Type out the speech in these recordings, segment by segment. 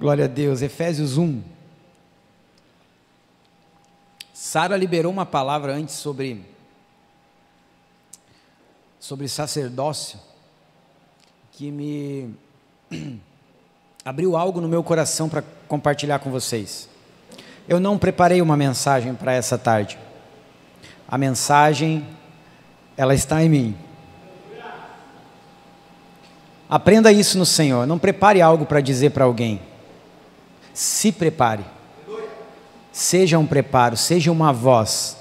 Glória a Deus. Efésios 1. Sara liberou uma palavra antes sobre sacerdócio, que me abriu algo no meu coração para compartilhar com vocês. Eu não preparei uma mensagem para essa tarde. A mensagem, ela está em mim. Aprenda isso no Senhor. Não prepare algo para dizer para alguém. Se prepare. Seja um preparo, seja uma voz.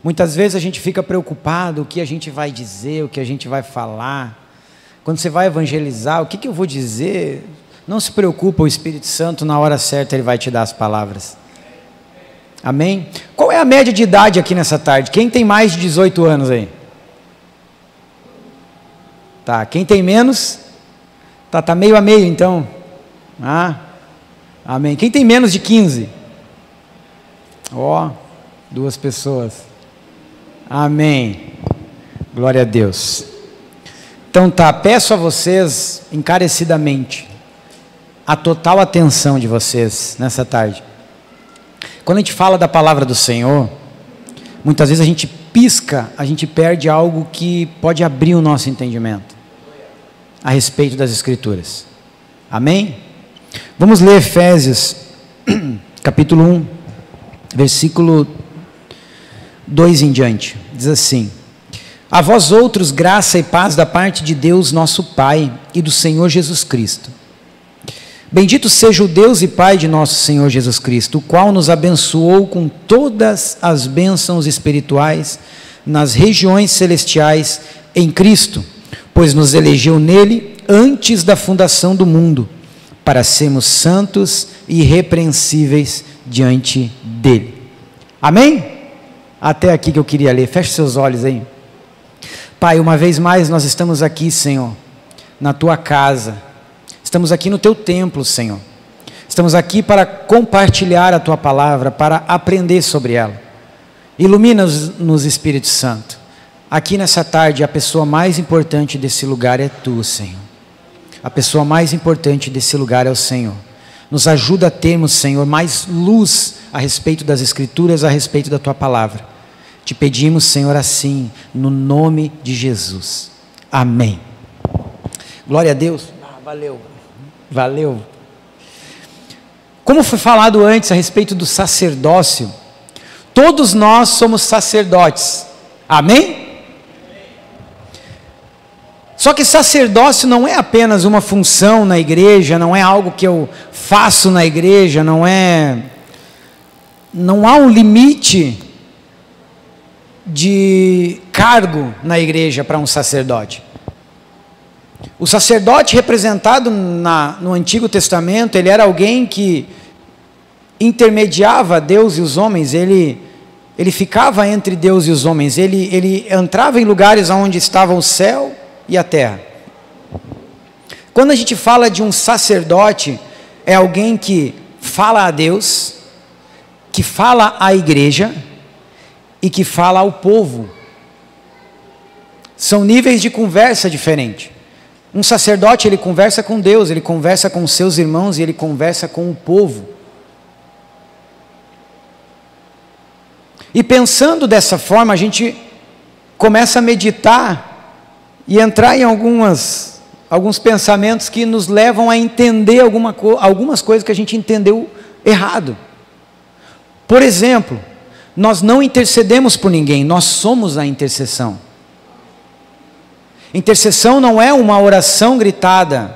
Muitas vezes a gente fica preocupado o que a gente vai dizer, o que a gente vai falar. Quando você vai evangelizar, o que eu vou dizer? Não se preocupa, o Espírito Santo na hora certa ele vai te dar as palavras. Amém? Qual é a média de idade aqui nessa tarde? Quem tem mais de 18 anos aí? Tá, quem tem menos? Tá meio a meio então. Amém. Quem tem menos de 15? Ó, 2 pessoas. Amém. Glória a Deus. Então tá, peço a vocês encarecidamente a total atenção de vocês nessa tarde. Quando a gente fala da palavra do Senhor, muitas vezes a gente pisca, a gente perde algo que pode abrir o nosso entendimento a respeito das Escrituras. Amém? Vamos ler Efésios, capítulo 1, versículo 2 em diante. Diz assim: a vós outros, graça e paz da parte de Deus nosso Pai e do Senhor Jesus Cristo. Bendito seja o Deus e Pai de nosso Senhor Jesus Cristo, o qual nos abençoou com todas as bênçãos espirituais nas regiões celestiais em Cristo, pois nos elegeu nele antes da fundação do mundo, para sermos santos e irrepreensíveis diante dele. Amém? Até aqui que eu queria ler. Feche seus olhos aí. Pai, uma vez mais nós estamos aqui, Senhor, na tua casa. Estamos aqui no teu templo, Senhor. Estamos aqui para compartilhar a tua palavra, para aprender sobre ela. Ilumina-nos, Espírito Santo. Aqui nessa tarde, a pessoa mais importante desse lugar é tu, Senhor. A pessoa mais importante desse lugar é o Senhor. Nos ajuda a termos, Senhor, mais luz a respeito das Escrituras, a respeito da tua palavra. Te pedimos, Senhor, assim, no nome de Jesus. Amém. Glória a Deus. Valeu. Como foi falado antes a respeito do sacerdócio, todos nós somos sacerdotes. Amém? Só que sacerdócio não é apenas uma função na igreja, não é algo que eu faço na igreja, não há um limite de cargo na igreja para um sacerdote. O sacerdote representado no Antigo Testamento, ele era alguém que intermediava Deus e os homens, ele ficava entre Deus e os homens, ele entrava em lugares onde estava o céu e a terra. Quando a gente fala de um sacerdote, é alguém que fala a Deus, que fala à igreja e que fala ao povo. São níveis de conversa diferentes. Um sacerdote, ele conversa com Deus, ele conversa com os seus irmãos e ele conversa com o povo. E pensando dessa forma, a gente começa a meditar e entrar em alguns pensamentos que nos levam a entender algumas coisas que a gente entendeu errado. Por exemplo, nós não intercedemos por ninguém, nós somos a intercessão. Intercessão não é uma oração gritada.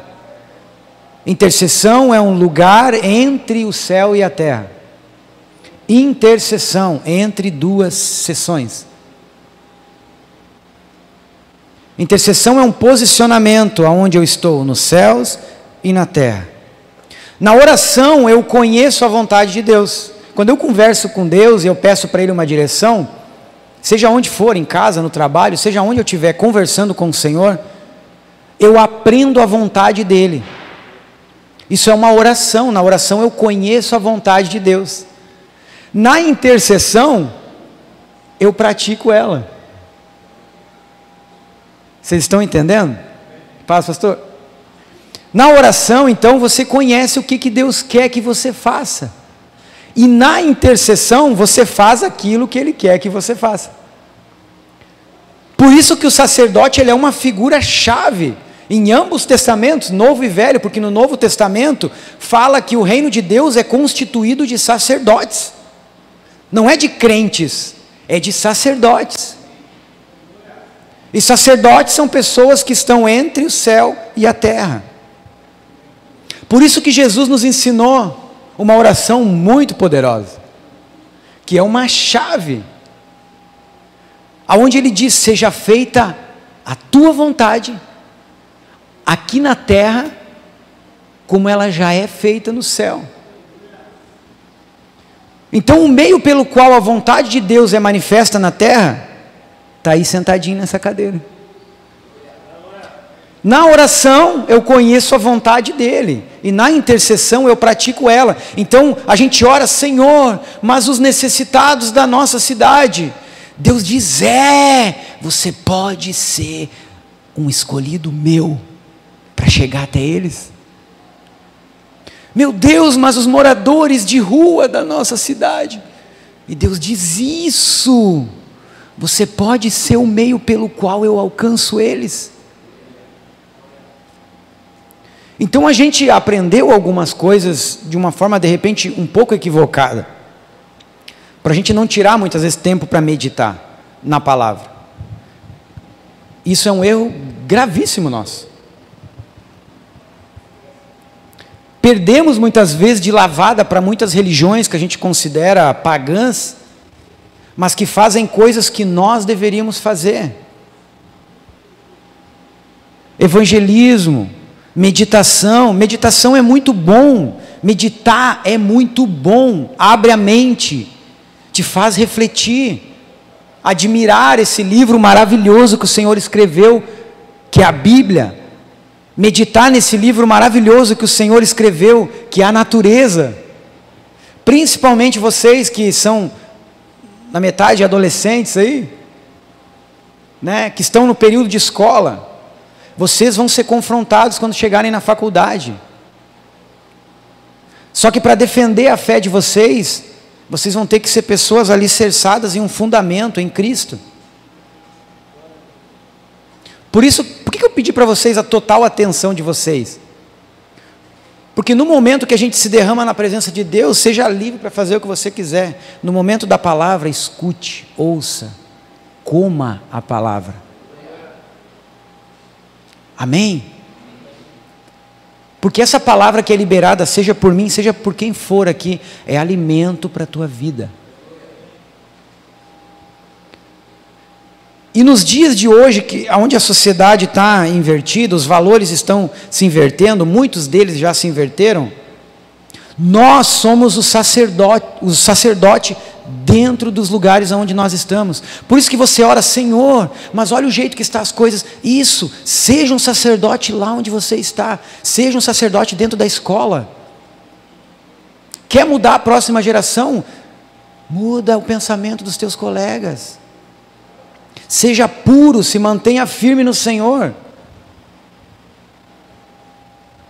Intercessão é um lugar entre o céu e a terra. Intercessão entre duas seções. Intercessão é um posicionamento aonde eu estou, nos céus e na terra. Na oração eu conheço a vontade de Deus. Quando eu converso com Deus e eu peço para Ele uma direção, seja onde for, em casa, no trabalho, seja onde eu estiver conversando com o Senhor, eu aprendo a vontade dEle. Isso é uma oração. Na oração eu conheço a vontade de Deus. Na intercessão, eu pratico ela. Vocês estão entendendo? Paz, pastor? Na oração, então, você conhece o que Deus quer que você faça. E na intercessão, você faz aquilo que Ele quer que você faça. Por isso que o sacerdote ele é uma figura-chave em ambos os testamentos, Novo e Velho, porque no Novo Testamento fala que o reino de Deus é constituído de sacerdotes. Não é de crentes, é de sacerdotes. E sacerdotes são pessoas que estão entre o céu e a terra. Por isso que Jesus nos ensinou uma oração muito poderosa, que é uma chave, aonde Ele diz: seja feita a tua vontade, aqui na terra, como ela já é feita no céu. Então o meio pelo qual a vontade de Deus é manifesta na terra, está aí sentadinho nessa cadeira. Na oração eu conheço a vontade dEle, e na intercessão eu pratico ela. Então a gente ora: Senhor, mas os necessitados da nossa cidade. Deus diz: você pode ser um escolhido meu, para chegar até eles. Meu Deus, mas os moradores de rua da nossa cidade. E Deus diz: isso, você pode ser o meio pelo qual eu alcanço eles. Então a gente aprendeu algumas coisas de uma forma de repente um pouco equivocada, para a gente não tirar muitas vezes tempo para meditar na palavra. Isso é um erro gravíssimo nosso. Perdemos muitas vezes de lavada para muitas religiões que a gente considera pagãs, mas que fazem coisas que nós deveríamos fazer. Evangelismo, meditação é muito bom, meditar é muito bom, abre a mente, te faz refletir, admirar esse livro maravilhoso que o Senhor escreveu, que é a Bíblia, meditar nesse livro maravilhoso que o Senhor escreveu, que é a natureza. Principalmente vocês que são na metade adolescentes aí, né, que estão no período de escola, vocês vão ser confrontados quando chegarem na faculdade. Só que para defender a fé de vocês, vocês vão ter que ser pessoas alicerçadas em um fundamento em Cristo. Por isso, por que eu pedi para vocês a total atenção de vocês? Porque no momento que a gente se derrama na presença de Deus, seja livre para fazer o que você quiser. No momento da palavra, escute, ouça, coma a palavra. Amém? Porque essa palavra que é liberada, seja por mim, seja por quem for aqui, é alimento para a tua vida. E nos dias de hoje, onde a sociedade está invertida, os valores estão se invertendo, muitos deles já se inverteram, nós somos o sacerdote dentro dos lugares onde nós estamos. Por isso que você ora: Senhor, mas olha o jeito que estão as coisas. Isso, seja um sacerdote lá onde você está, seja um sacerdote dentro da escola. Quer mudar a próxima geração? Muda o pensamento dos teus colegas. Seja puro, se mantenha firme no Senhor.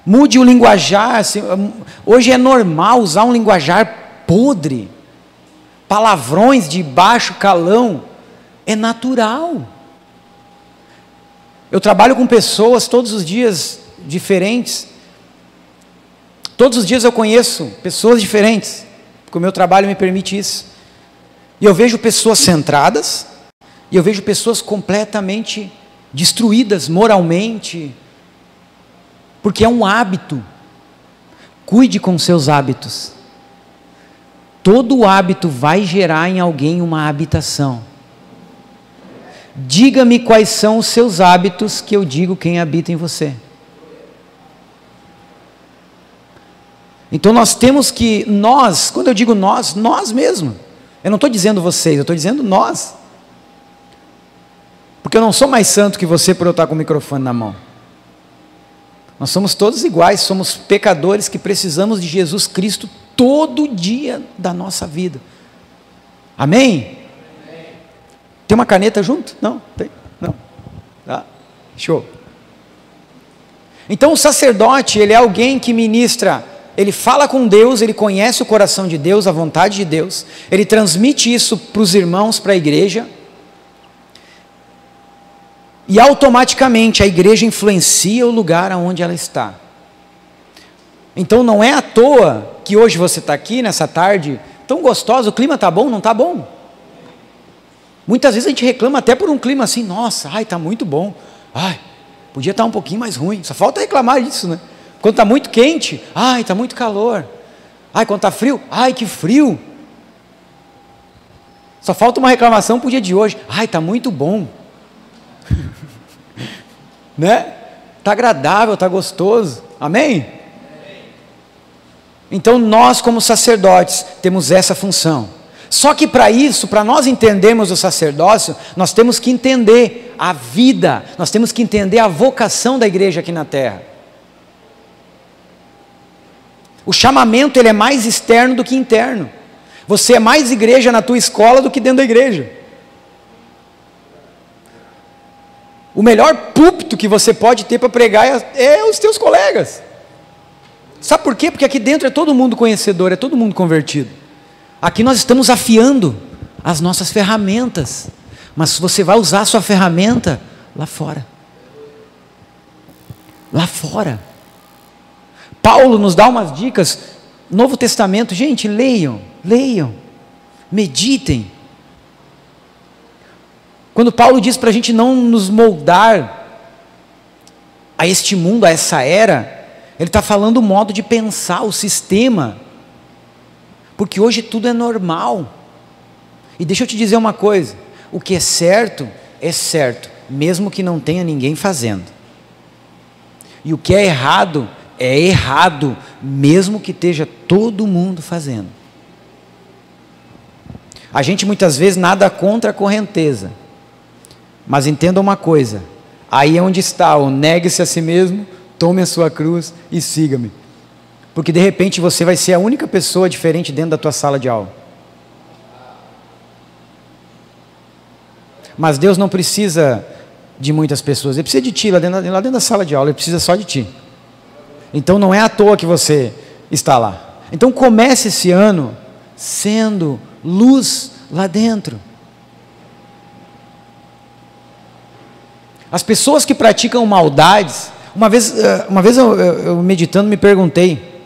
Mude o linguajar. Hoje é normal usar um linguajar podre, palavrões de baixo calão, é natural. Eu trabalho com pessoas todos os dias diferentes, todos os dias eu conheço pessoas diferentes, porque o meu trabalho me permite isso, e eu vejo pessoas centradas, e eu vejo pessoas completamente destruídas moralmente, porque é um hábito. Cuide com seus hábitos. Todo hábito vai gerar em alguém uma habitação. Diga-me quais são os seus hábitos, que eu digo quem habita em você. Então nós temos que, quando eu digo nós mesmos. Eu não estou dizendo vocês, eu estou dizendo nós. Porque eu não sou mais santo que você por eu estar com o microfone na mão. Nós somos todos iguais, somos pecadores que precisamos de Jesus Cristo todo dia da nossa vida. Amém? Amém. Tem uma caneta junto? Não? Tem? Não? Tá? Show. Então o sacerdote, ele é alguém que ministra, ele fala com Deus, ele conhece o coração de Deus, a vontade de Deus, ele transmite isso para os irmãos, para a igreja, e automaticamente a igreja influencia o lugar onde ela está. Então não é à toa que hoje você está aqui nessa tarde tão gostosa, o clima está bom, não está bom? Muitas vezes a gente reclama até por um clima assim, nossa, ai, está muito bom, ai, podia estar um pouquinho mais ruim, só falta reclamar disso, né? Quando está muito quente, ai, está muito calor, ai, quando está frio, ai, que frio. Só falta uma reclamação para o dia de hoje, ai, está muito bom. Né? Está agradável, está gostoso, amém? Então nós como sacerdotes temos essa função, só que para isso, para nós entendermos o sacerdócio, nós temos que entender a vida, nós temos que entender a vocação da igreja aqui na terra. O chamamento ele é mais externo do que interno, você é mais igreja na tua escola do que dentro da igreja. O melhor púlpito que você pode ter para pregar é os teus colegas. Sabe por quê? Porque aqui dentro é todo mundo conhecedor, é todo mundo convertido. Aqui nós estamos afiando as nossas ferramentas, mas você vai usar a sua ferramenta lá fora. Lá fora. Paulo nos dá umas dicas, Novo Testamento, gente, leiam, meditem. Quando Paulo diz para a gente não nos moldar a este mundo, a essa era, ele está falando o modo de pensar, o sistema, porque hoje tudo é normal. E deixa eu te dizer uma coisa, o que é certo, mesmo que não tenha ninguém fazendo. E o que é errado, mesmo que esteja todo mundo fazendo. A gente muitas vezes nada contra a correnteza, mas entenda uma coisa, aí é onde está o negue-se a si mesmo, tome a sua cruz e siga-me, porque de repente você vai ser a única pessoa diferente dentro da tua sala de aula. Mas Deus não precisa de muitas pessoas, Ele precisa de ti lá dentro da sala de aula, Ele precisa só de ti. Então não é à toa que você está lá. Então comece esse ano sendo luz lá dentro. As pessoas que praticam maldades, uma vez eu meditando me perguntei,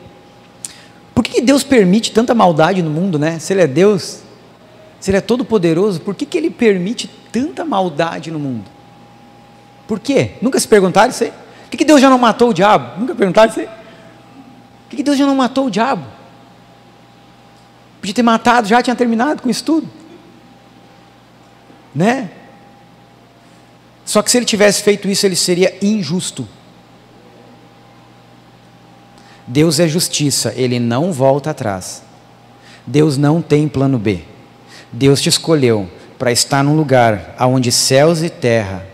por que Deus permite tanta maldade no mundo, né? Se Ele é Deus, se Ele é todo poderoso, por que Ele permite tanta maldade no mundo? Por quê? Nunca se perguntaram isso aí? Por que Deus já não matou o diabo? Nunca perguntaram isso aí? Por que Deus já não matou o diabo? Podia ter matado, já tinha terminado com isso tudo, né? Só que se Ele tivesse feito isso, Ele seria injusto. Deus é justiça, Ele não volta atrás. Deus não tem plano B. Deus te escolheu para estar num lugar onde céus e terra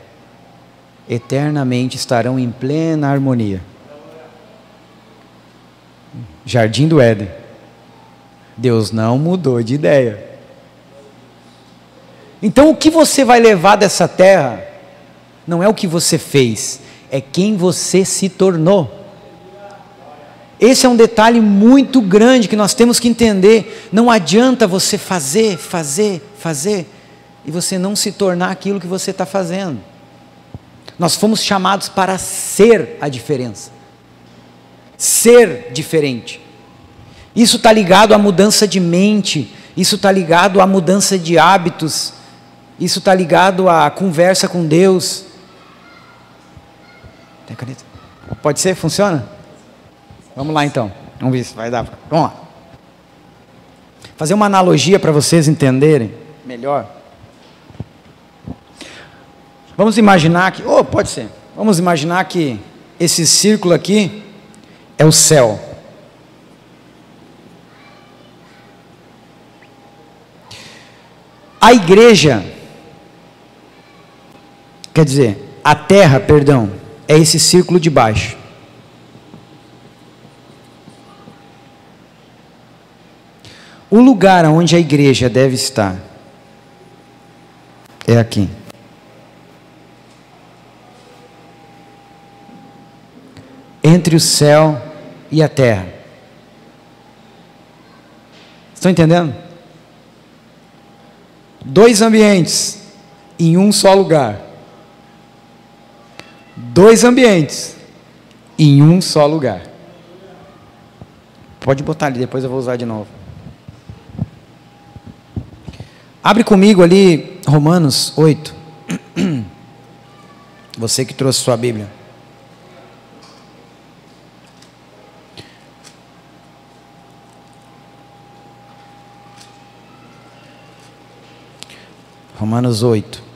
eternamente estarão em plena harmonia. Jardim do Éden. Deus não mudou de ideia. Então o que você vai levar dessa terra não é o que você fez, é quem você se tornou. Esse é um detalhe muito grande que nós temos que entender. Não adianta você fazer e você não se tornar aquilo que você está fazendo. Nós fomos chamados para ser a diferença, ser diferente. Isso está ligado à mudança de mente, isso está ligado à mudança de hábitos, isso está ligado à conversa com Deus. Tem caneta? Pode ser? Funciona? Vamos lá então, vamos ver se vai dar. Vamos lá. Fazer uma analogia para vocês entenderem melhor. Vamos imaginar que, pode ser. Vamos imaginar que esse círculo aqui é o céu. A igreja, quer dizer, a terra, perdão, é esse círculo de baixo. O lugar onde a igreja deve estar é aqui. entre o céu e a terra. Estão entendendo? 2 ambientes em um só lugar. 2 ambientes em um só lugar. Pode botar ali, depois eu vou usar de novo. Abre comigo ali Romanos 8. Você que trouxe sua Bíblia. Romanos 8.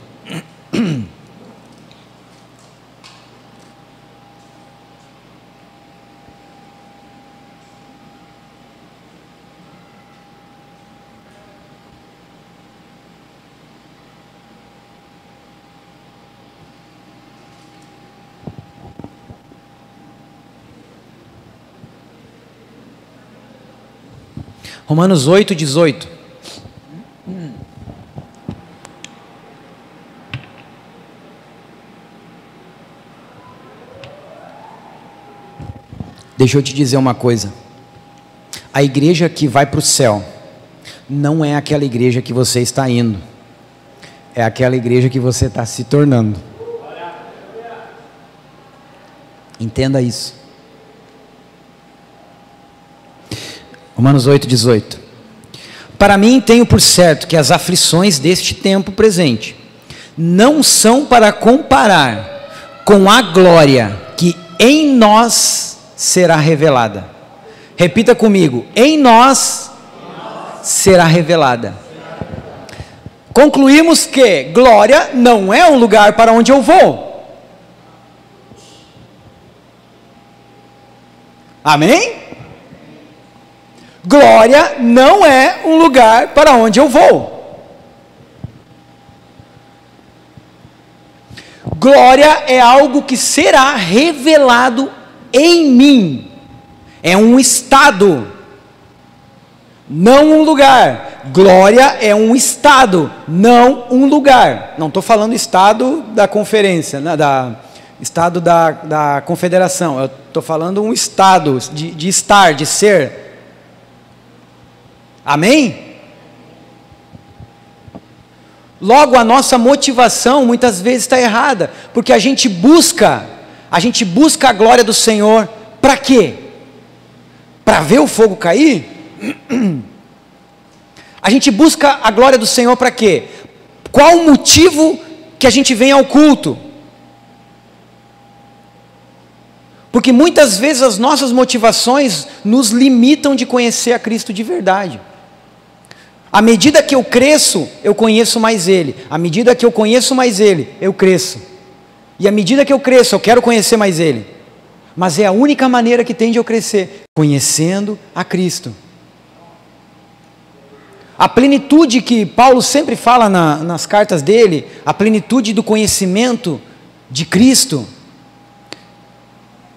Romanos 8, 18. Deixa eu te dizer uma coisa. A igreja que vai para o céu não é aquela igreja que você está indo. É aquela igreja que você está se tornando. Entenda isso. Romanos 8, 18. Para mim tenho por certo que as aflições deste tempo presente não são para comparar com a glória que em nós será revelada. Repita comigo: em nós será revelada. Concluímos que glória não é um lugar para onde eu vou. Amém? Glória não é um lugar para onde eu vou. Glória é algo que será revelado em mim. É um estado, não um lugar. Glória é um estado, não um lugar. Não estou falando estado da conferência, estado da confederação. Eu estou falando um estado de estar, de ser. Amém? Logo, a nossa motivação muitas vezes está errada, porque a gente busca a glória do Senhor, para quê? Para ver o fogo cair? A gente busca a glória do Senhor para quê? Qual o motivo que a gente vem ao culto? Porque muitas vezes as nossas motivações nos limitam de conhecer a Cristo de verdade. À medida que eu cresço, eu conheço mais Ele. À medida que eu conheço mais Ele, eu cresço. E à medida que eu cresço, eu quero conhecer mais Ele. Mas é a única maneira que tem de eu crescer, conhecendo a Cristo. A plenitude que Paulo sempre fala nas cartas dele, a plenitude do conhecimento de Cristo.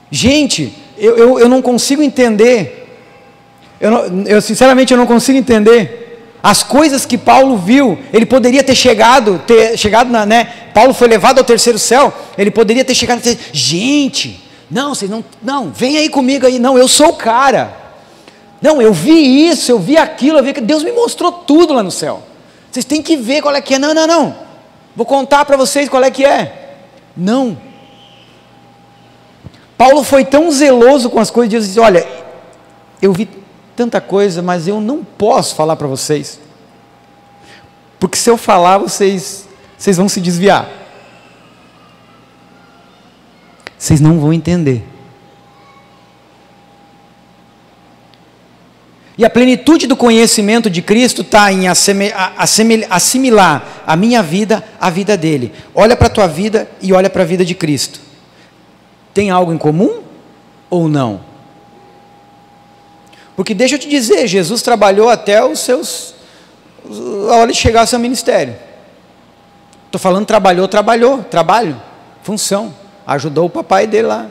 Gente, eu não consigo entender, sinceramente eu não consigo entender as coisas que Paulo viu. Ele poderia ter chegado Paulo foi levado ao terceiro céu, ele poderia ter chegado e ter, gente, vocês não, vem aí comigo aí, não, eu sou o cara, não, eu vi isso, eu vi aquilo, Deus me mostrou tudo lá no céu, vocês têm que ver qual é que é, não, vou contar para vocês qual é que é. Não, Paulo foi tão zeloso com as coisas, Deus disse, olha, eu vi tanta coisa, mas eu não posso falar para vocês, porque se eu falar, vocês vão se desviar, vocês não vão entender. E a plenitude do conhecimento de Cristo está em assimilar a minha vida à vida dele. Olha para a tua vida e olha para a vida de Cristo. Tem algo em comum ou não? Porque deixa eu te dizer, Jesus trabalhou até a hora de chegar ao seu ministério. Estou falando trabalho, função. Ajudou o papai dele lá.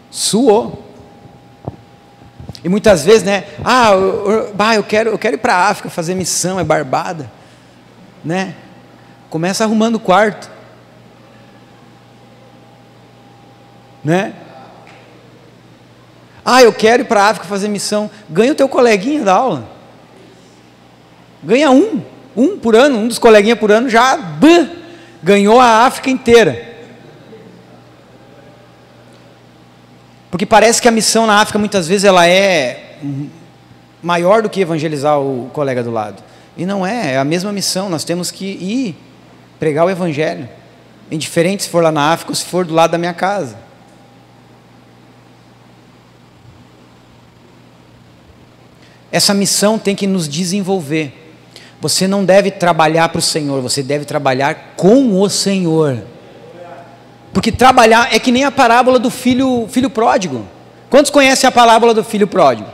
Suou. E muitas vezes, eu quero ir para a África fazer missão, é barbada. Começa arrumando o quarto. né? Ah, eu quero ir para a África fazer missão. Ganha o teu coleguinha da aula. Ganha um por ano, um dos coleguinhas por ano já ganhou a África inteira. Porque parece que a missão na África muitas vezes ela é maior do que evangelizar o colega do lado. E não é, é a mesma missão. Nós temos que ir pregar o evangelho, indiferente se for lá na África ou se for do lado da minha casa. Essa missão tem que nos desenvolver. Você não deve trabalhar para o Senhor, você deve trabalhar com o Senhor. Porque trabalhar é que nem a parábola do filho pródigo. Quantos conhecem a parábola do filho pródigo?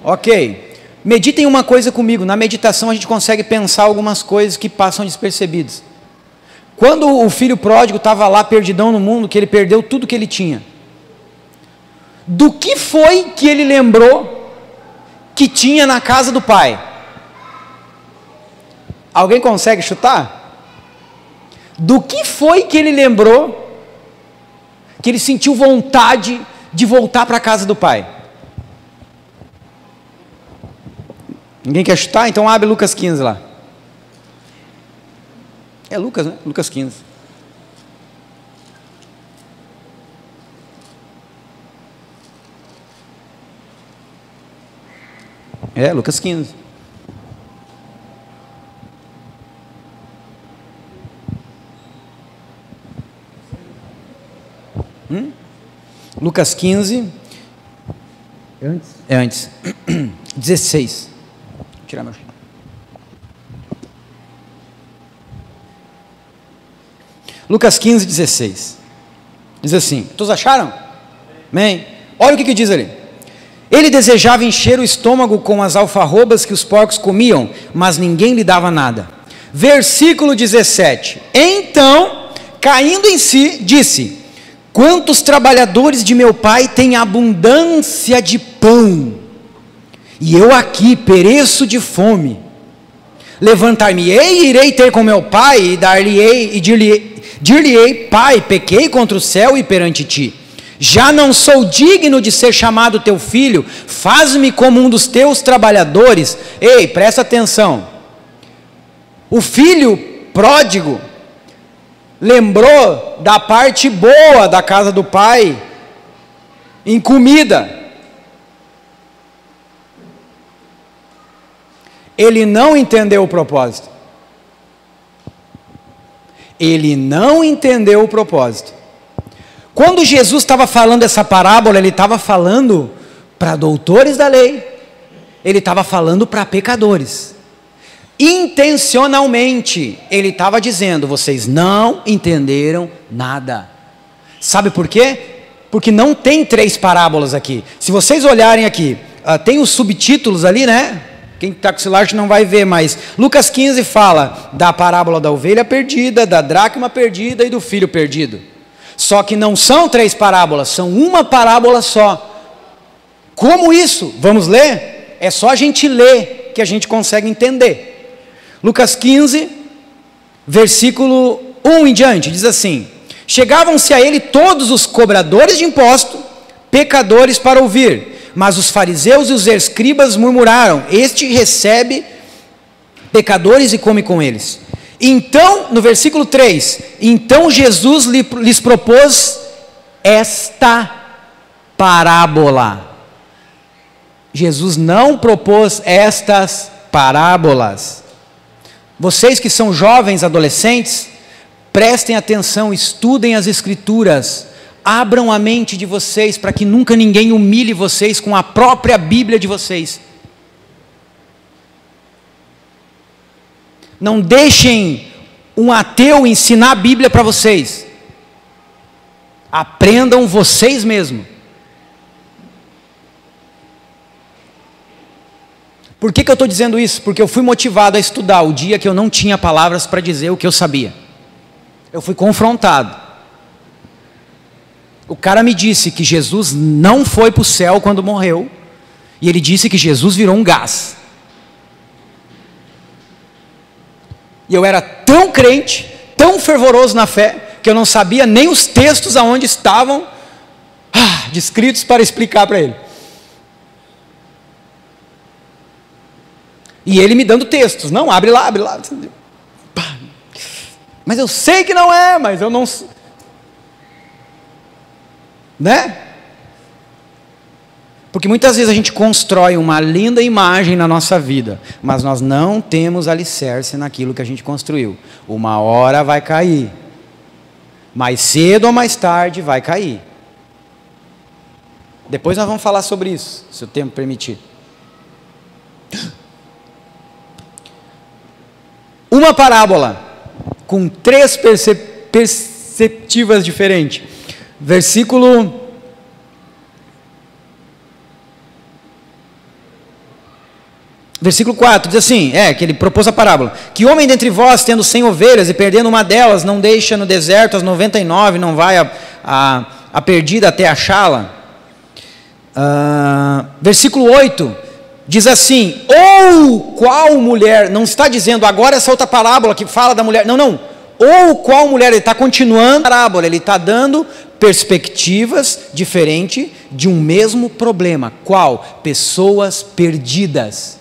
Ok. Meditem uma coisa comigo. Na meditação a gente consegue pensar algumas coisas que passam despercebidas. Quando o filho pródigo estava lá perdidão no mundo, que ele perdeu tudo que ele tinha, do que foi que ele lembrou que tinha na casa do pai? Alguém consegue chutar? Do que foi que ele lembrou que ele sentiu vontade de voltar para a casa do pai? Ninguém quer chutar? Então abre Lucas 15 lá. É Lucas, né? Lucas 15. É, Lucas 15. Lucas 15. É antes. 16. Vou tirar meu chão. Lucas 15, 16. Diz assim: todos acharam? Amém? Olha o que diz ali. Ele desejava encher o estômago com as alfarrobas que os porcos comiam, mas ninguém lhe dava nada. Versículo 17. Então, caindo em si, disse: quantos trabalhadores de meu pai têm abundância de pão, e eu aqui pereço de fome. Levantar-me-ei e irei ter com meu pai, e dar-lhe-ei, e dir-lhe-ei: pai, pequei contra o céu e perante ti. Já não sou digno de ser chamado teu filho, faz-me como um dos teus trabalhadores. Ei, presta atenção. O filho pródigo lembrou da parte boa da casa do pai em comida. Ele não entendeu o propósito. Ele não entendeu o propósito. Quando Jesus estava falando essa parábola, ele estava falando para doutores da lei, ele estava falando para pecadores. Intencionalmente, ele estava dizendo: vocês não entenderam nada. Sabe por quê? Porque não tem 3 parábolas aqui. Se vocês olharem aqui, tem os subtítulos ali, né? Quem está com o celular não vai ver, mas Lucas 15 fala da parábola da ovelha perdida, da dracma perdida e do filho perdido. Só que não são 3 parábolas, são uma parábola só. Como isso? Vamos ler? É só a gente ler que a gente consegue entender. Lucas 15, versículo 1 em diante, diz assim: chegavam-se a ele todos os cobradores de imposto, pecadores, para ouvir. Mas os fariseus e os escribas murmuraram: este recebe pecadores e come com eles. Então, no versículo 3, então Jesus lhes propôs esta parábola. Jesus não propôs estas parábolas. Vocês que são jovens, adolescentes, prestem atenção, estudem as escrituras, abram a mente de vocês para que nunca ninguém humilhe vocês com a própria Bíblia de vocês. Não deixem um ateu ensinar a Bíblia para vocês. Aprendam vocês mesmos. Por que eu estou dizendo isso? Porque eu fui motivado a estudar o dia que eu não tinha palavras para dizer o que eu sabia. Eu fui confrontado. O cara me disse que Jesus não foi para o céu quando morreu, e ele disse que Jesus virou um gás. E eu era tão crente, tão fervoroso na fé, que eu não sabia nem os textos aonde estavam descritos para explicar para ele. E ele me dando textos. Não, abre lá. Pá. Mas eu sei que não é, mas eu não... Né? Porque muitas vezes a gente constrói uma linda imagem na nossa vida, mas nós não temos alicerce naquilo que a gente construiu. Uma hora vai cair. Mais cedo ou mais tarde vai cair. Depois nós vamos falar sobre isso, se o tempo permitir. Uma parábola com 3 perspectivas diferentes. Versículo 4, diz assim, que ele propôs a parábola. Que homem dentre vós, tendo 100 ovelhas e perdendo uma delas, não deixa no deserto as 99, não vai a perdida até achá-la? Versículo 8, diz assim, ou qual mulher, não está dizendo agora essa outra parábola que fala da mulher, não, ou qual mulher, ele está continuando a parábola, ele está dando perspectivas diferentes de um mesmo problema. Qual? Pessoas perdidas.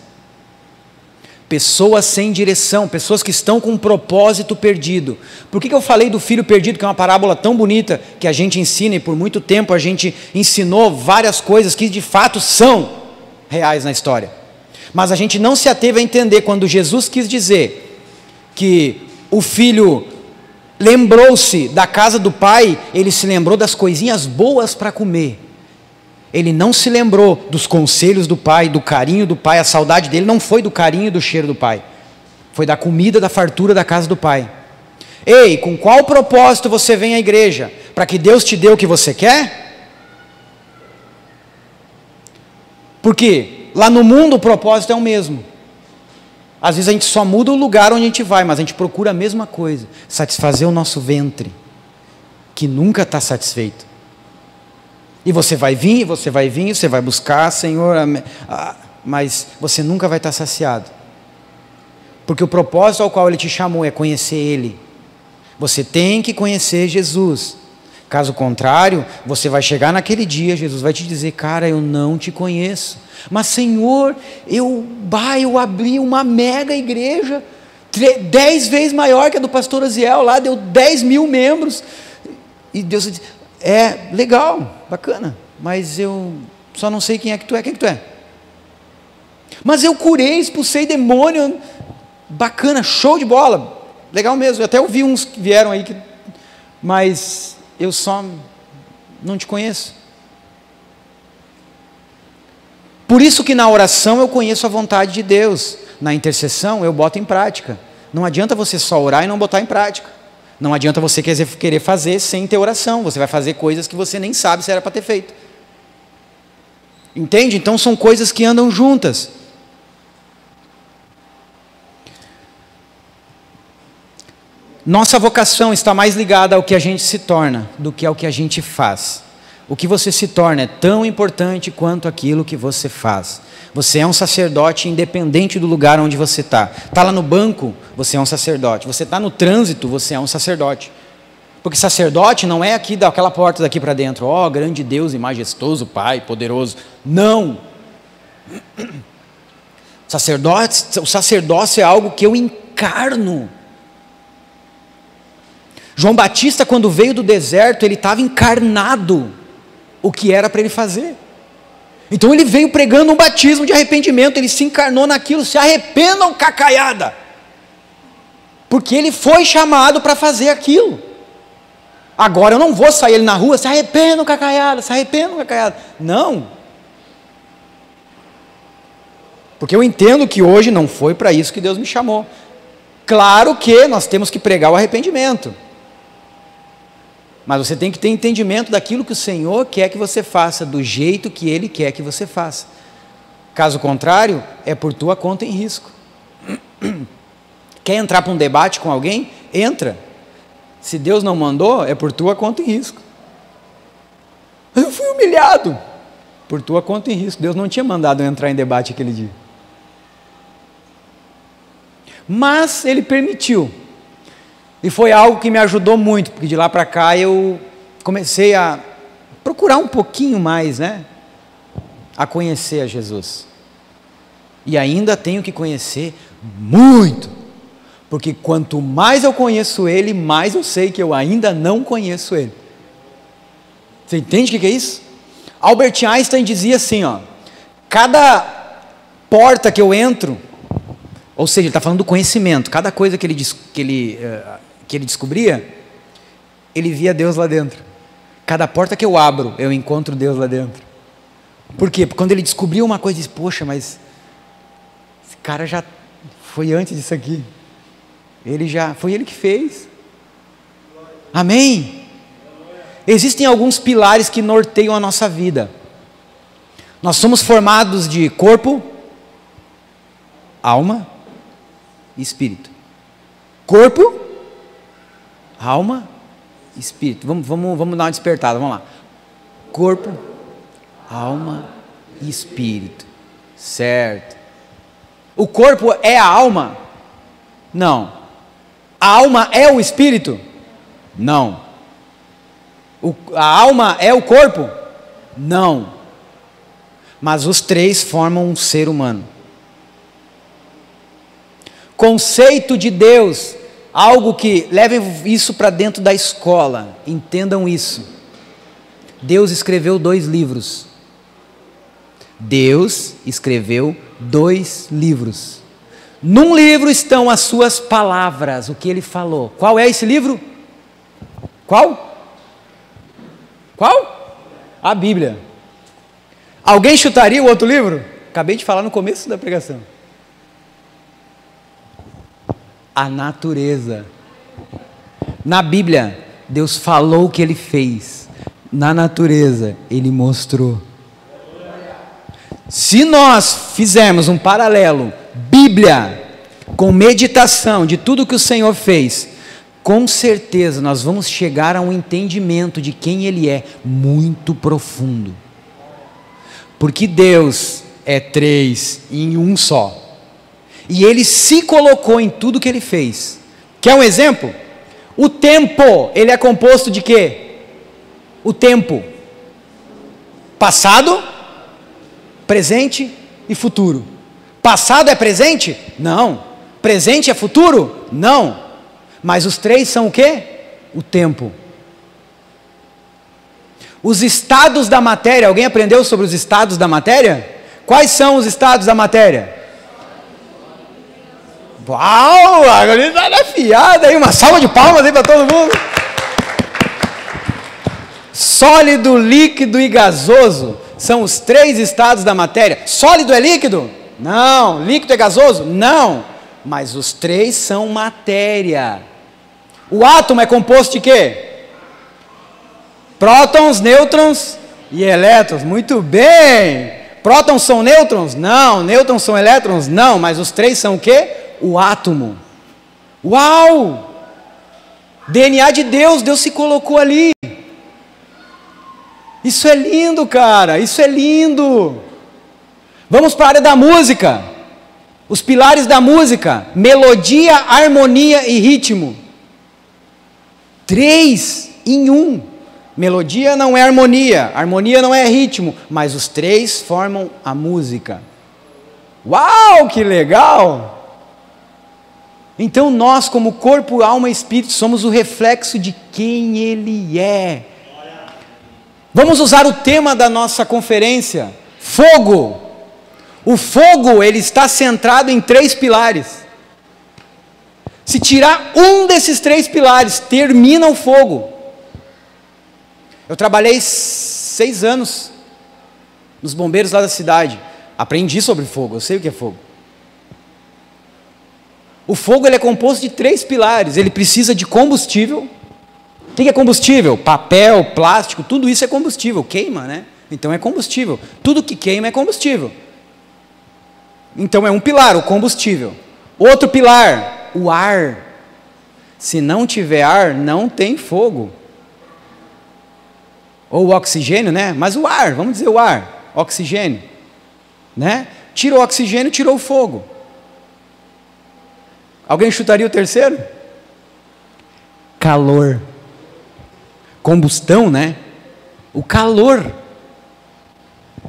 Pessoas sem direção, pessoas que estão com um propósito perdido. Por que eu falei do filho perdido, que é uma parábola tão bonita, que a gente ensina, e por muito tempo a gente ensinou várias coisas que de fato são reais na história. Mas a gente não se ateve a entender quando Jesus quis dizer que o filho lembrou-se da casa do pai, ele se lembrou das coisinhas boas para comer. Ele não se lembrou dos conselhos do pai, do carinho do pai. A saudade dele não foi do carinho e do cheiro do pai, foi da comida, da fartura da casa do pai. Ei, com qual propósito você vem à igreja? Para que Deus te dê o que você quer? Porque lá no mundo o propósito é o mesmo. Às vezes a gente só muda o lugar onde a gente vai, mas a gente procura a mesma coisa, satisfazer o nosso ventre, que nunca está satisfeito. E você vai vir, você vai buscar, Senhor, mas você nunca vai estar saciado. Porque o propósito ao qual Ele te chamou é conhecer Ele. Você tem que conhecer Jesus. Caso contrário, você vai chegar naquele dia, Jesus vai te dizer, cara, eu não te conheço. Mas Senhor, eu abri uma mega igreja, 10 vezes maior que a do pastor Aziel, lá deu 10 mil membros. E Deus diz, legal, bacana, mas eu só não sei quem é que tu é. Mas eu curei, expulsei demônio, bacana, show de bola, legal mesmo. Eu até ouvi uns que vieram aí, mas eu só não te conheço. Por isso que na oração eu conheço a vontade de Deus, na intercessão eu boto em prática. Não adianta você só orar e não botar em prática. Não adianta você querer fazer sem ter oração. Você vai fazer coisas que você nem sabe se era para ter feito. Entende? Então são coisas que andam juntas. Nossa vocação está mais ligada ao que a gente se torna do que ao que a gente faz. O que você se torna é tão importante quanto aquilo que você faz. Você é um sacerdote independente do lugar onde você está. Está lá no banco, você é um sacerdote. Você está no trânsito, você é um sacerdote. Porque sacerdote não é aqui daquela porta daqui para dentro. Ó, grande Deus e majestoso Pai, poderoso. Não. O sacerdócio é algo que eu encarno. João Batista, quando veio do deserto, ele estava encarnado o que era para ele fazer. Então ele veio pregando um batismo de arrependimento, ele se encarnou naquilo. Se arrependam, cacaiada, porque ele foi chamado para fazer aquilo. Agora eu não vou sair ele na rua, se arrependam, cacaiada, não, porque eu entendo que hoje não foi para isso que Deus me chamou. Claro que nós temos que pregar o arrependimento, mas você tem que ter entendimento daquilo que o Senhor quer que você faça, do jeito que Ele quer que você faça. Caso contrário, é por tua conta em risco. Quer entrar para um debate com alguém? Entra. Se Deus não mandou, é por tua conta em risco. Eu fui humilhado. Por tua conta em risco. Deus não tinha mandado eu entrar em debate aquele dia. Mas Ele permitiu. E foi algo que me ajudou muito, porque de lá para cá eu comecei a procurar um pouquinho mais, né? A conhecer a Jesus. E ainda tenho que conhecer muito. Porque quanto mais eu conheço Ele, mais eu sei que eu ainda não conheço Ele. Você entende o que é isso? Albert Einstein dizia assim, ó, cada porta que eu entro, ou seja, ele está falando do conhecimento, cada coisa que ele descobria, ele via Deus lá dentro. Cada porta que eu abro, eu encontro Deus lá dentro. Por quê? Porque quando ele descobriu uma coisa, ele disse, poxa, mas esse cara já foi antes disso aqui. Foi ele que fez. Amém? Existem alguns pilares que norteiam a nossa vida. Nós somos formados de corpo, alma e espírito. Corpo, alma e espírito. Vamos dar uma despertada, vamos lá. Corpo, alma e espírito. Certo. O corpo é a alma? Não. A alma é o espírito? Não. A alma é o corpo? Não. Mas os três formam um ser humano. Conceito de Deus, algo que leve isso para dentro da escola, entendam isso. Deus escreveu 2 livros. Deus escreveu 2 livros. Num livro estão as suas palavras, o que ele falou. Qual é esse livro? Qual? A Bíblia. Alguém chutaria o outro livro? Acabei de falar no começo da pregação. A natureza. Na Bíblia, Deus falou o que Ele fez. Na natureza, Ele mostrou. Se nós fizermos um paralelo, Bíblia, com meditação de tudo que o Senhor fez, com certeza nós vamos chegar a um entendimento de quem Ele é, muito profundo. Porque Deus é 3 em um só. E Ele se colocou em tudo que Ele fez. Quer um exemplo? O tempo, ele é composto de quê? O tempo. Passado, presente e futuro. Passado é presente? Não. Presente é futuro? Não. Mas os 3 são o quê? O tempo. Os estados da matéria, alguém aprendeu sobre os estados da matéria? Quais são os estados da matéria? Uau, agora ele está afiado aí, uma salva de palmas aí para todo mundo. Sólido, líquido e gasoso são os 3 estados da matéria. Sólido é líquido? Não. Líquido é gasoso? Não. Mas os 3 são matéria. O átomo é composto de quê? Prótons, nêutrons e elétrons. Muito bem. Prótons são nêutrons? Não. Nêutrons são elétrons? Não. Mas os 3 são o quê? O átomo. Uau! DNA de Deus, Deus se colocou ali. Isso é lindo, cara, isso é lindo. Vamos para a área da música. Os pilares da música: melodia, harmonia e ritmo. 3 em 1. Melodia não é harmonia não é ritmo, mas os 3 formam a música. Uau, que legal! Então nós, como corpo, alma e espírito, somos o reflexo de quem Ele é. Vamos usar o tema da nossa conferência: fogo. O fogo, ele está centrado em 3 pilares. Se tirar um desses 3 pilares, termina o fogo. Eu trabalhei 6 anos nos bombeiros lá da cidade. Aprendi sobre fogo, eu sei o que é fogo. O fogo, ele é composto de 3 pilares. Ele precisa de combustível. O que é combustível? Papel, plástico, tudo isso é combustível. Queima, né? Então é combustível. Tudo que queima é combustível. Então é um pilar, o combustível. Outro pilar, o ar. Se não tiver ar, não tem fogo. Ou o oxigênio, né? Mas o ar, vamos dizer o ar, oxigênio, né? Tira o oxigênio, tirou o fogo. Alguém chutaria o terceiro? Calor. Combustão, né? O calor.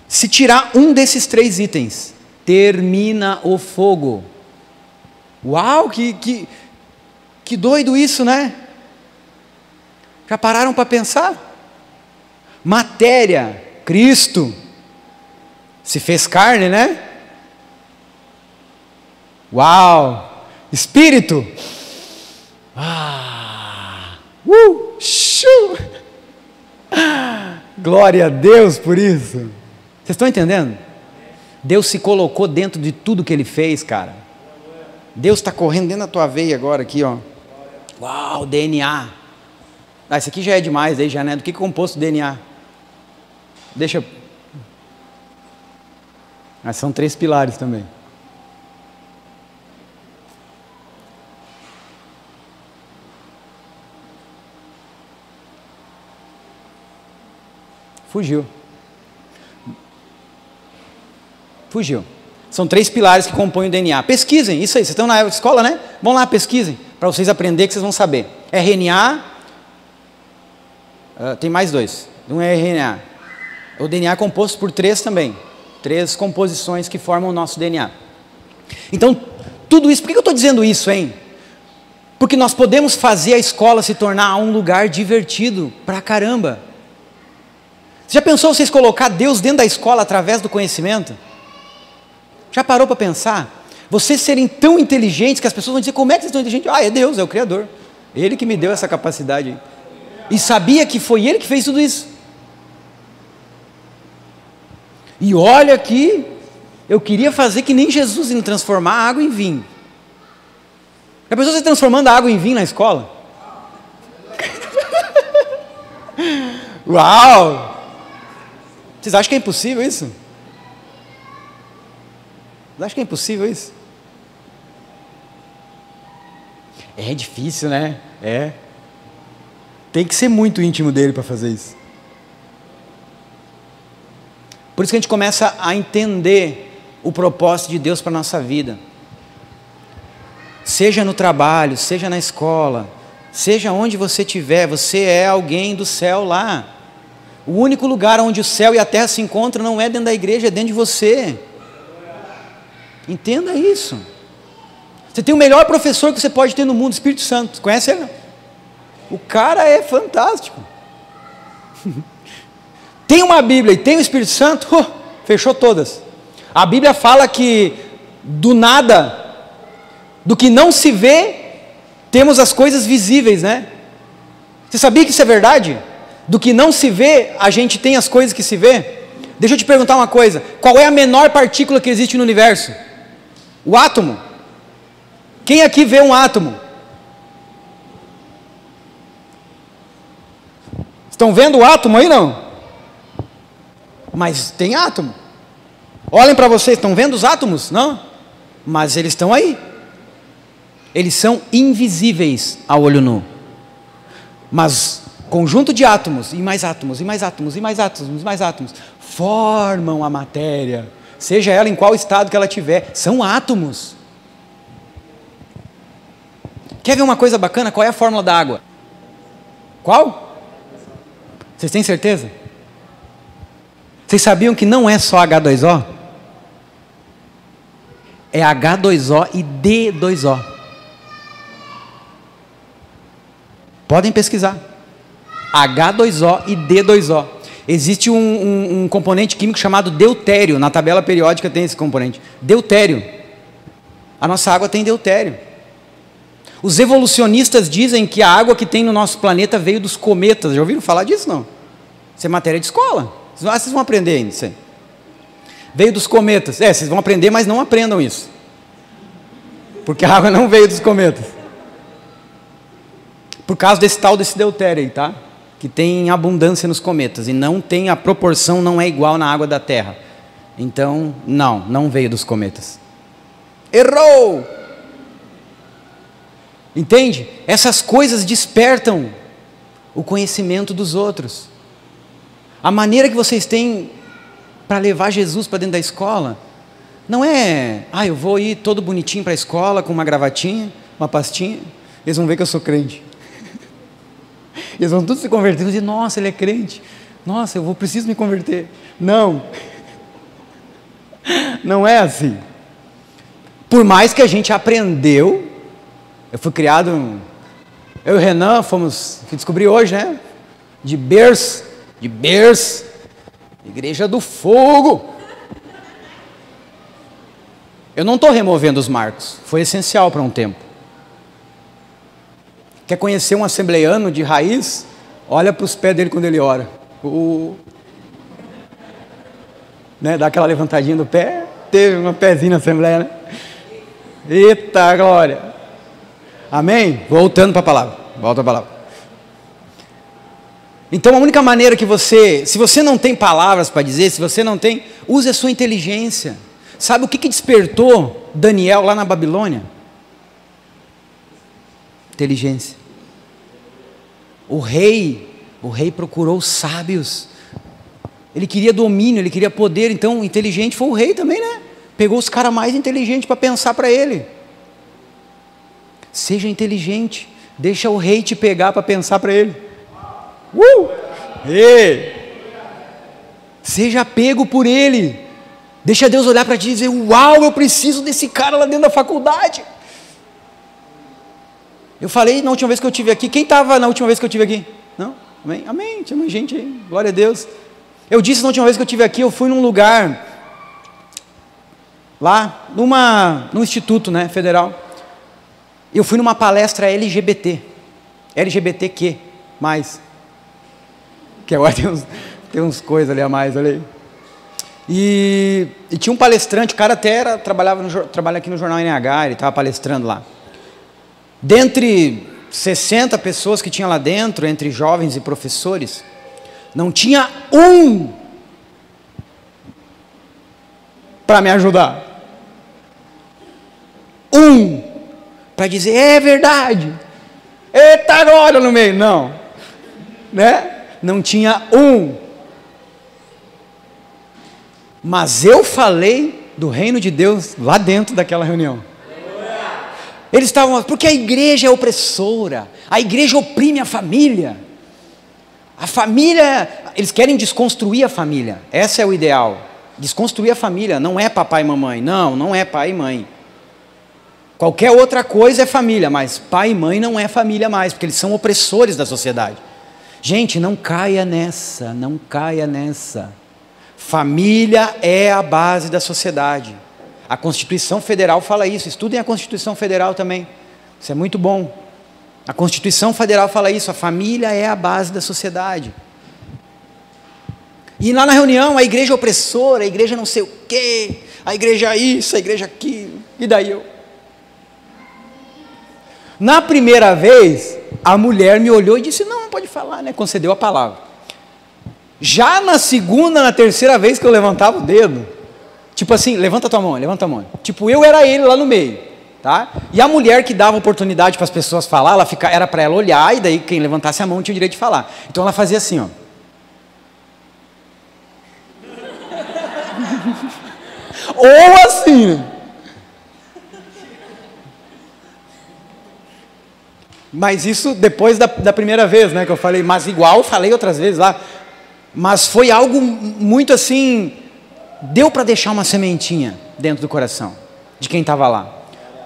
Se tirar um desses 3 itens, termina o fogo. Uau, que doido isso, né? Já pararam para pensar? Matéria, Cristo, se fez carne, né? Uau! Espírito, glória a Deus por isso. Vocês estão entendendo? Deus se colocou dentro de tudo que Ele fez, cara. Deus está correndo dentro da tua veia agora aqui, ó. Uau, DNA. Ah, isso aqui já é demais, aí já, né? Do que é composto o DNA? Deixa. Mas são 3 pilares também. Fugiu. São 3 pilares que compõem o DNA. Pesquisem, isso aí, vocês estão na escola, né? Vão lá, pesquisem, para vocês aprenderem que vocês vão saber. RNA, tem mais 2, não é RNA. O DNA é composto por 3 também. 3 composições que formam o nosso DNA. Então, tudo isso, por que eu estou dizendo isso, hein? Porque nós podemos fazer a escola se tornar um lugar divertido pra caramba. Você já pensou vocês colocar Deus dentro da escola através do conhecimento? Já parou para pensar? Vocês serem tão inteligentes que as pessoas vão dizer, como é que vocês estão inteligentes? Ah, é Deus, é o Criador. Ele que me deu essa capacidade. E sabia que foi Ele que fez tudo isso. E olha que eu queria fazer que nem Jesus indo transformar a água em vinho. Já pensou você transformando a água em vinho na escola? Uau! Vocês acham que é impossível isso? Vocês acham que é impossível isso? É difícil, né? É. Tem que ser muito íntimo dele para fazer isso. Por isso que a gente começa a entender o propósito de Deus para a nossa vida. Seja no trabalho, seja na escola, seja onde você estiver, você é alguém do céu lá. O único lugar onde o céu e a terra se encontram não é dentro da igreja, é dentro de você. Entenda isso. Você tem o melhor professor que você pode ter no mundo, o Espírito Santo. Conhece ele? O cara é fantástico. Tem uma Bíblia e tem o Espírito Santo, fechou todas. A Bíblia fala que do nada, do que não se vê, temos as coisas visíveis, né? Você sabia que isso é verdade? Do que não se vê, a gente tem as coisas que se vê? Deixa eu te perguntar uma coisa, qual é a menor partícula que existe no universo? O átomo. Quem aqui vê um átomo? Estão vendo o átomo aí, não? Mas tem átomo. Olhem para vocês, estão vendo os átomos? Não? Mas eles estão aí. Eles são invisíveis ao olho nu. Mas conjunto de átomos, e mais átomos, e mais átomos, e mais átomos, e mais átomos, formam a matéria, seja ela em qual estado que ela tiver, são átomos. Quer ver uma coisa bacana? Qual é a fórmula da água? Qual? Vocês têm certeza? Vocês sabiam que não é só H2O? É H2O e D2O. Podem pesquisar. H2O e D2O. Existe um componente químico chamado deutério. Na tabela periódica tem esse componente. Deutério. A nossa água tem deutério. Os evolucionistas dizem que a água que tem no nosso planeta veio dos cometas. Já ouviram falar disso, não? Isso é matéria de escola. Vocês vão aprender ainda isso aí. Veio dos cometas. Vocês vão aprender, mas não aprendam isso. Porque a água não veio dos cometas. Por causa desse deutério aí, tá? Que tem abundância nos cometas. E não tem, a proporção não é igual na água da Terra. Então, não veio dos cometas. Errou! Entende? Essas coisas despertam o conhecimento dos outros. A maneira que vocês têm para levar Jesus para dentro da escola, não é, eu vou ir todo bonitinho para a escola, com uma gravatinha, uma pastinha, eles vão ver que eu sou crente. Eles vão todos se converter e dizer, nossa, ele é crente. Nossa, preciso me converter. Não. Não é assim. Por mais que a gente aprendeu, eu fui criado, eu e o Renan fomos, descobri hoje, né? De berço, Igreja do Fogo. Eu não estou removendo os marcos, foi essencial para um tempo. Quer conhecer um assembleiano de raiz? Olha para os pés dele quando ele ora. Né? Dá aquela levantadinha do pé, teve um pezinho na assembleia, né? Eita glória! Amém? Voltando para a palavra, volta a palavra. Então a única maneira que se você não tem palavras para dizer, se você não tem, use a sua inteligência. Sabe o que despertou Daniel lá na Babilônia? Inteligência. O rei procurou sábios. Ele queria domínio, ele queria poder, então inteligente foi o rei também, né? Pegou os caras mais inteligentes para pensar para ele. Seja inteligente, deixa o rei te pegar para pensar para ele. Seja pego por ele. Deixa Deus olhar para ti e dizer: uau, eu preciso desse cara lá dentro da faculdade. Eu falei na última vez que eu estive aqui, quem estava na última vez que eu estive aqui? Não? Amém? Amém, tinha mais gente aí, glória a Deus. Eu disse na última vez que eu estive aqui, eu fui num lugar, lá, num instituto, né, federal. Eu fui numa palestra LGBTQ+. Que agora tem uns coisas ali a mais, olha aí. E tinha um palestrante, o cara até trabalha aqui no Jornal NH, ele estava palestrando lá. Dentre 60 pessoas que tinha lá dentro, entre jovens e professores, não tinha um para me ajudar. Um para dizer: é verdade. Eita glória no meio. Não. Né? Não tinha um. Mas eu falei do reino de Deus lá dentro daquela reunião. Eles estavam, porque a igreja é opressora, a igreja oprime a família. A família, eles querem desconstruir a família, esse é o ideal. Desconstruir a família, não é papai e mamãe, não é pai e mãe. Qualquer outra coisa é família, mas pai e mãe não é família mais, porque eles são opressores da sociedade. Gente, não caia nessa, não caia nessa. Família é a base da sociedade. A Constituição Federal fala isso, estudem a Constituição Federal também, isso é muito bom. A Constituição Federal fala isso, a família é a base da sociedade. E lá na reunião, a igreja é opressora, a igreja não sei o quê, a igreja isso, a igreja aquilo, e daí eu? Na primeira vez, a mulher me olhou e disse: não pode falar, né? Concedeu a palavra. Já na segunda, na terceira vez que eu levantava o dedo, tipo assim, levanta a mão, tipo eu era ele lá no meio, tá? E a mulher que dava oportunidade para as pessoas falar, era para ela olhar, e daí quem levantasse a mão tinha o direito de falar. Então ela fazia assim, ó. Ou assim, mas isso depois da primeira vez, né, que eu falei, mas igual eu falei outras vezes lá, mas foi algo muito assim, deu para deixar uma sementinha dentro do coração de quem estava lá,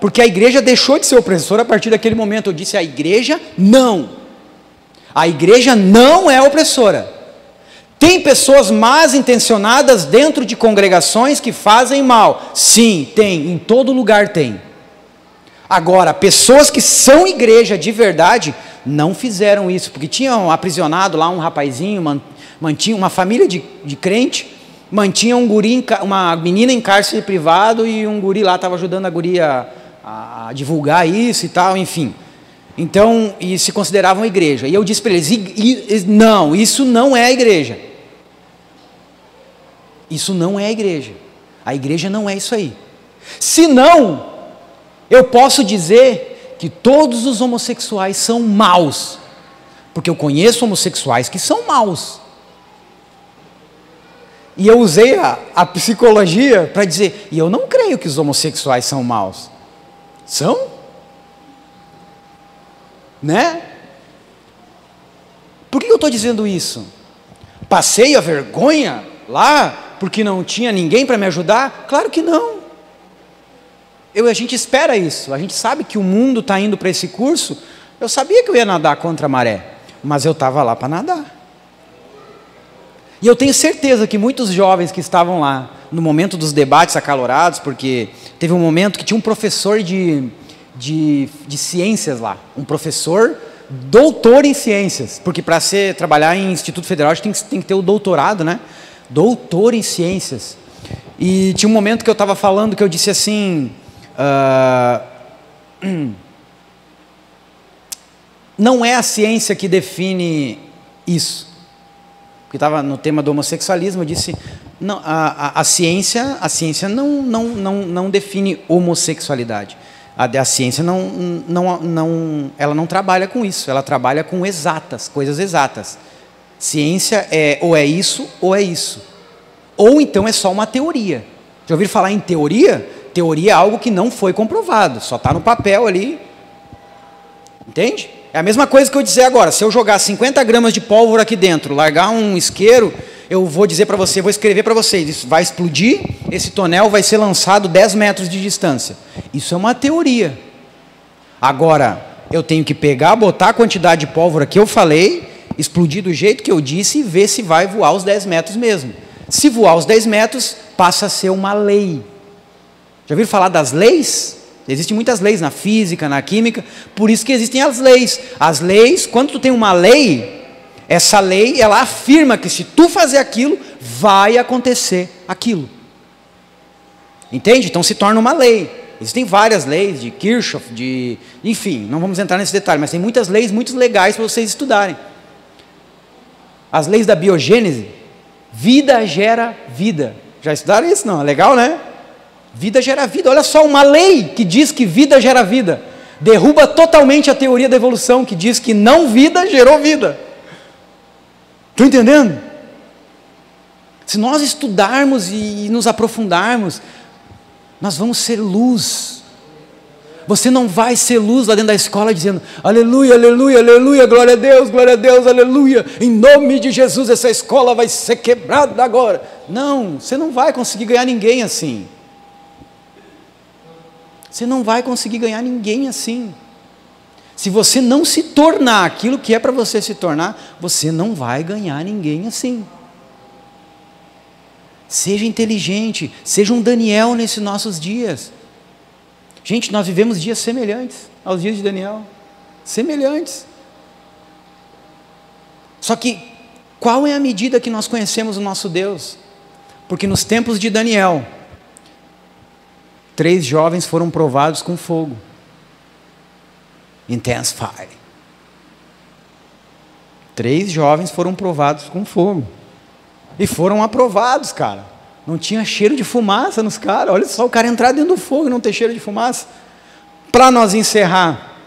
porque a igreja deixou de ser opressora a partir daquele momento. Eu disse: a igreja não é opressora. Tem pessoas más intencionadas dentro de congregações que fazem mal, sim, tem, em todo lugar tem. Agora, pessoas que são igreja de verdade, não fizeram isso, porque tinham aprisionado lá um rapazinho, mantinha uma família de crente, mantinha uma menina em cárcere privado, e um guri lá estava ajudando a guria a divulgar isso e tal, enfim. Então, e se consideravam igreja. E eu disse para eles: não, isso não é a igreja. Isso não é a igreja. A igreja não é isso aí. Senão, eu posso dizer que todos os homossexuais são maus, porque eu conheço homossexuais que são maus. E eu usei a psicologia para dizer: e eu não creio que os homossexuais são maus. São? Né? Por que eu estou dizendo isso? Passei a vergonha lá porque não tinha ninguém para me ajudar? Claro que não. A gente espera isso, a gente sabe que o mundo está indo para esse curso. Eu sabia que eu ia nadar contra a maré, mas eu estava lá para nadar. E eu tenho certeza que muitos jovens que estavam lá, no momento dos debates acalorados, porque teve um momento que tinha um professor de ciências lá, um professor doutor em ciências, porque para trabalhar em Instituto Federal a gente tem que ter o doutorado, né? Doutor em ciências. E tinha um momento que eu estava falando que eu disse assim, não é a ciência que define isso. Porque estava no tema do homossexualismo, eu disse, não, a ciência não define homossexualidade. A ciência ela não trabalha com isso, ela trabalha com exatas, coisas exatas. Ciência ou é isso, ou é isso. Ou então é só uma teoria. Já ouviram falar em teoria? Teoria é algo que não foi comprovado, só está no papel ali. Entende? É a mesma coisa que eu dizer agora, se eu jogar 50 gramas de pólvora aqui dentro, largar um isqueiro, eu vou dizer para você, vou escrever para vocês, isso vai explodir, esse tonel vai ser lançado 10 metros de distância. Isso é uma teoria. Agora, eu tenho que pegar, botar a quantidade de pólvora que eu falei, explodir do jeito que eu disse e ver se vai voar os 10 metros mesmo. Se voar os 10 metros, passa a ser uma lei. Já ouviram falar das leis? Existem muitas leis na física, na química, por isso que existem as leis. As leis, quando tu tem uma lei, essa lei, ela afirma que se tu fazer aquilo, vai acontecer aquilo. Entende? Então se torna uma lei. Existem várias leis de Kirchhoff, enfim, não vamos entrar nesse detalhe, mas tem muitas leis muito legais para vocês estudarem. As leis da biogênese, vida gera vida. Já estudaram isso? Não, é legal, né? Vida gera vida, olha só, uma lei que diz que vida gera vida, derruba totalmente a teoria da evolução, que diz que não vida gerou vida. Estão entendendo? Se nós estudarmos e nos aprofundarmos, nós vamos ser luz. Você não vai ser luz lá dentro da escola dizendo, aleluia, aleluia, aleluia, glória a Deus, aleluia, em nome de Jesus essa escola vai ser quebrada agora. Não, você não vai conseguir ganhar ninguém assim. Você não vai conseguir ganhar ninguém assim. Se você não se tornar aquilo que é para você se tornar, você não vai ganhar ninguém assim. Seja inteligente, seja um Daniel nesses nossos dias. Gente, nós vivemos dias semelhantes aos dias de Daniel. Semelhantes. Só que, qual é a medida que nós conhecemos o nosso Deus? Porque nos tempos de Daniel, 3 jovens foram provados com fogo. Intense fire. 3 jovens foram provados com fogo. E foram aprovados, cara. Não tinha cheiro de fumaça nos caras. Olha só, o cara entrar dentro do fogo e não ter cheiro de fumaça. Para nós encerrar,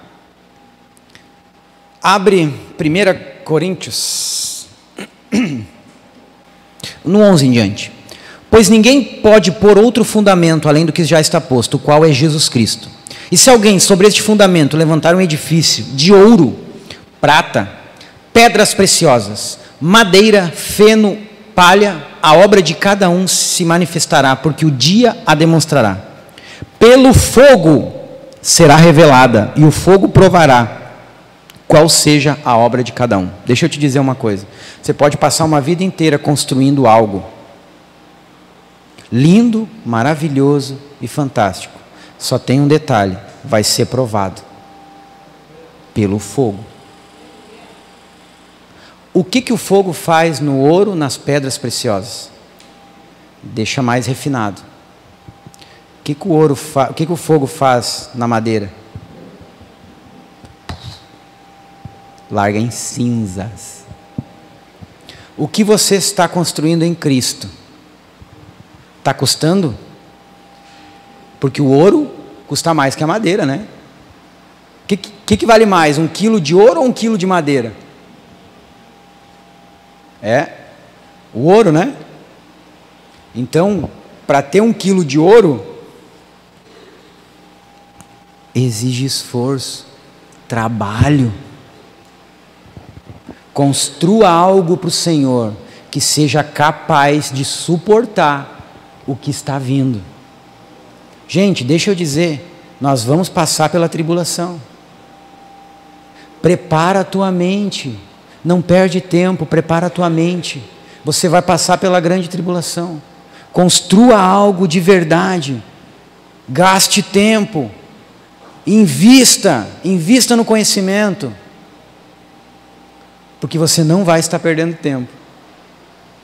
abre 1 Coríntios, no 11 em diante. Pois ninguém pode pôr outro fundamento além do que já está posto, o qual é Jesus Cristo. E se alguém sobre este fundamento levantar um edifício de ouro, prata, pedras preciosas, madeira, feno, palha, a obra de cada um se manifestará, porque o dia a demonstrará. Pelo fogo será revelada, e o fogo provará qual seja a obra de cada um. Deixa eu te dizer uma coisa. Você pode passar uma vida inteira construindo algo lindo, maravilhoso e fantástico. Só tem um detalhe, vai ser provado pelo fogo. O que o fogo faz no ouro, nas pedras preciosas? Deixa mais refinado. O que o fogo faz na madeira? Larga em cinzas. O que você está construindo em Cristo? Está custando? Porque o ouro custa mais que a madeira, né? O que vale mais? 1 quilo de ouro ou 1 quilo de madeira? O ouro, né? Então, para ter 1 quilo de ouro, exige esforço, trabalho. Construa algo para o Senhor, que seja capaz de suportar o que está vindo. Gente, deixa eu dizer, nós vamos passar pela tribulação. Prepara a tua mente, não perde tempo, prepara a tua mente. Você vai passar pela grande tribulação. Construa algo de verdade, gaste tempo, invista no conhecimento, porque você não vai estar perdendo tempo.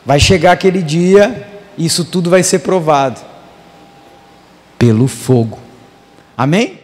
Vai chegar aquele dia, e isso tudo vai ser provado pelo fogo. Amém?